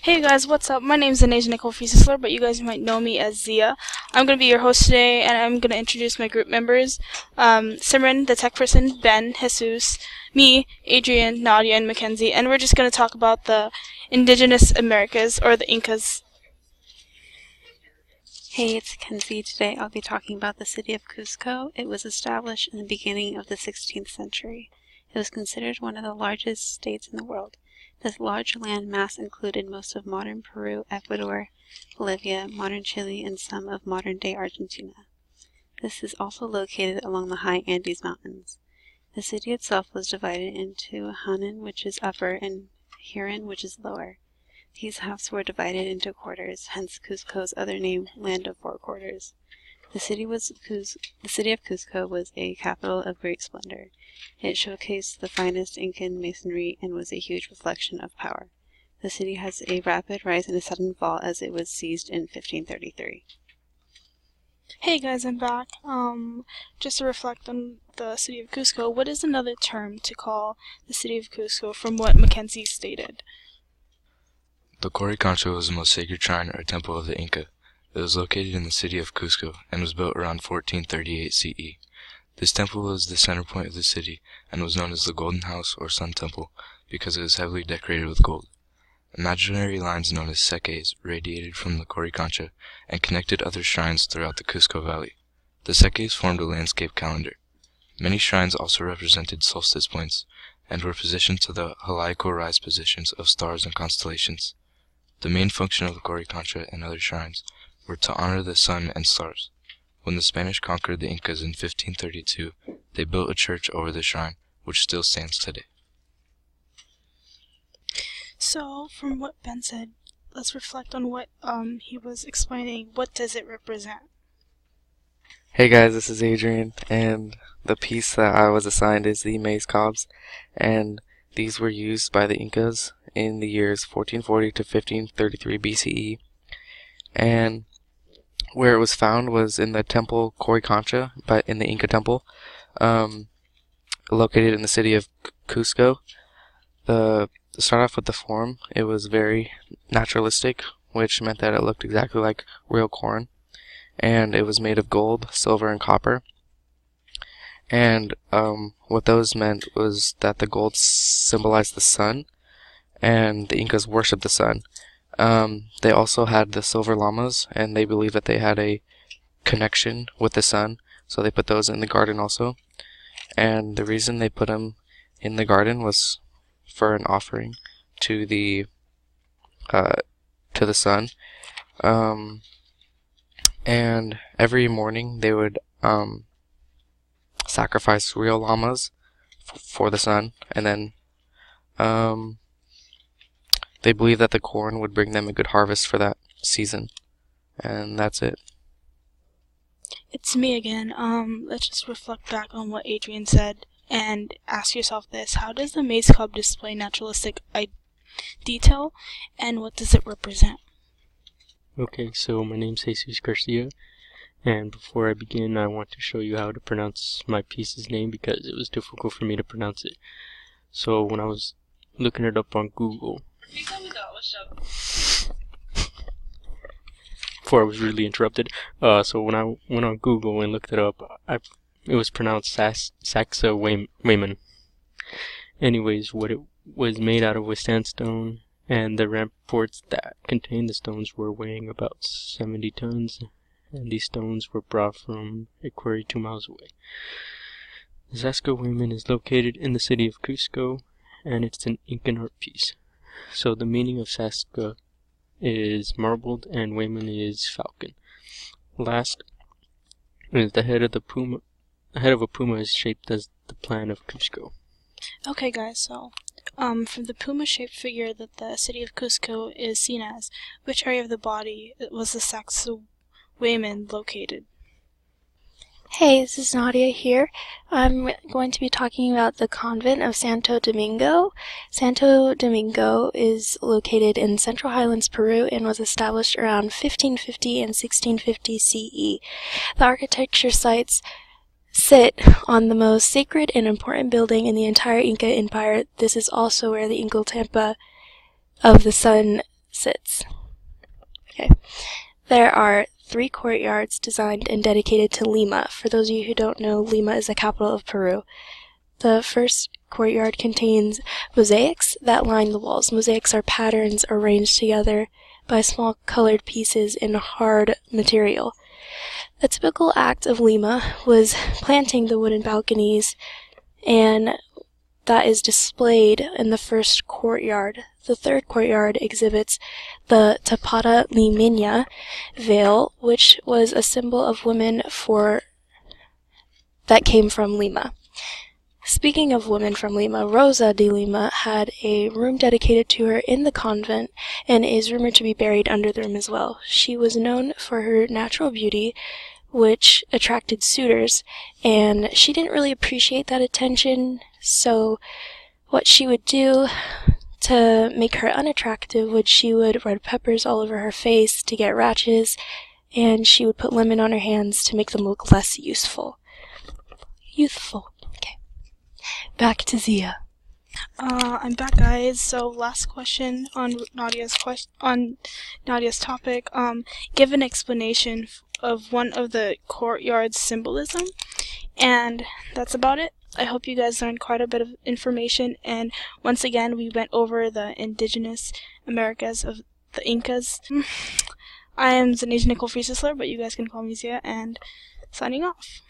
Hey guys, what's up? My name is Anasia Nicole Fiesler, but you guys might know me as Zia. I'm going to be your host today, and I'm going to introduce my group members. Simran, the tech person, Ben, Jesus, me, Adrian, Nadia, and Mackenzie, and we're just going to talk about the indigenous Americas, or the Incas. Hey, it's Kenzie. Today I'll be talking about the city of Cusco. It was established in the beginning of the 16th century. It was considered one of the largest states in the world. This large land mass included most of modern Peru, Ecuador, Bolivia, modern Chile, and some of modern-day Argentina. This is also located along the high Andes Mountains. The city itself was divided into Hanan, which is upper, and Huron, which is lower. These halves were divided into quarters, hence Cusco's other name, Land of Four Quarters. The city of Cusco was a capital of great splendor. It showcased the finest Incan masonry and was a huge reflection of power. The city has a rapid rise and a sudden fall as it was seized in 1533. Hey guys, I'm back. Just to reflect on the city of Cusco, what is another term to call the city of Cusco from what Mackenzie stated? The Qorikancha was the most sacred shrine or temple of the Inca. It was located in the city of Cusco and was built around 1438 CE. This temple was the center point of the city and was known as the Golden House or Sun Temple because it was heavily decorated with gold. Imaginary lines known as sekes radiated from the Qorikancha and connected other shrines throughout the Cusco Valley. The sekes formed a landscape calendar. Many shrines also represented solstice points and were positioned to the heliacal rise positions of stars and constellations. The main function of the Qorikancha and other shrines were to honor the sun and stars. When the Spanish conquered the Incas in 1532, they built a church over the shrine, which still stands today. So, from what Ben said, let's reflect on what he was explaining. What does it represent? Hey guys, this is Adrian, and the piece that I was assigned is the maize cobs, and these were used by the Incas in the years 1440 to 1533 BCE, and where it was found was in the temple Qorikancha, but in the Inca temple, located in the city of Cusco. To start off with the form, it was very naturalistic, which meant that it looked exactly like real corn, and it was made of gold, silver, and copper. And what those meant was that the gold symbolized the sun, and the Incas worshipped the sun. They also had the silver llamas, and they believed that they had a connection with the sun, so they put those in the garden also. And the reason they put them in the garden was for an offering to the sun. And every morning they would sacrifice real llamas for the sun, and then they believed that the corn would bring them a good harvest for that season. And that's it. It's me again. Let's just reflect back on what Adrian said and ask yourself this. How does the maize cob display naturalistic detail, and what does it represent? Okay, so my name's Jesus Garcia, and before I begin, I want to show you how to pronounce my piece's name because it was difficult for me to pronounce it. So when I was looking it up on Google, before I was really interrupted, so when I went on Google and looked it up, it was pronounced Saxa Wayman. Anyways, what it was made out of was sandstone, and the ramparts that contained the stones were weighing about 70 tons, and these stones were brought from a quarry 2 miles away. The Saxa Wayman is located in the city of Cusco, and it's an Incan art piece. So the meaning of Saska is marbled and Wayman is falcon. Last is the head of the puma. The head of a puma is shaped as the plan of Cusco. Okay guys, so from the puma-shaped figure that the city of Cusco is seen as, which area of the body was the Sacsayhuaman located? Hey, this is Nadia here. I'm going to be talking about the convent of Santo Domingo. Santo Domingo is located in Central Highlands, Peru, and was established around 1550 and 1650 CE. The architecture sites sit on the most sacred and important building in the entire Inca Empire. This is also where the Inca Tampa of the sun sits. Okay. There are 3 courtyards designed and dedicated to Lima. For those of you who don't know, Lima is the capital of Peru. The first courtyard contains mosaics that line the walls. Mosaics are patterns arranged together by small colored pieces in hard material. A typical act of Lima was planting the wooden balconies, and that is displayed in the first courtyard. The third courtyard exhibits the tapada limeña veil, which was a symbol of women that came from Lima. Speaking of women from Lima, Rosa de Lima had a room dedicated to her in the convent and is rumored to be buried under the room as well. She was known for her natural beauty, which attracted suitors, and she didn't really appreciate that attention, so what she would do to make her unattractive was she would red peppers all over her face to get rashes, and she would put lemon on her hands to make them look less youthful. Okay. Back to Zia. I'm back, guys. So last question on Nadia's topic. Give an explanation of one of the courtyard's symbolism, and that's about it. I hope you guys learned quite a bit of information, and once again we went over the indigenous Americas of the Incas. I am Zaneja Nicole Friesisler, but you guys can call me Zia, and signing off.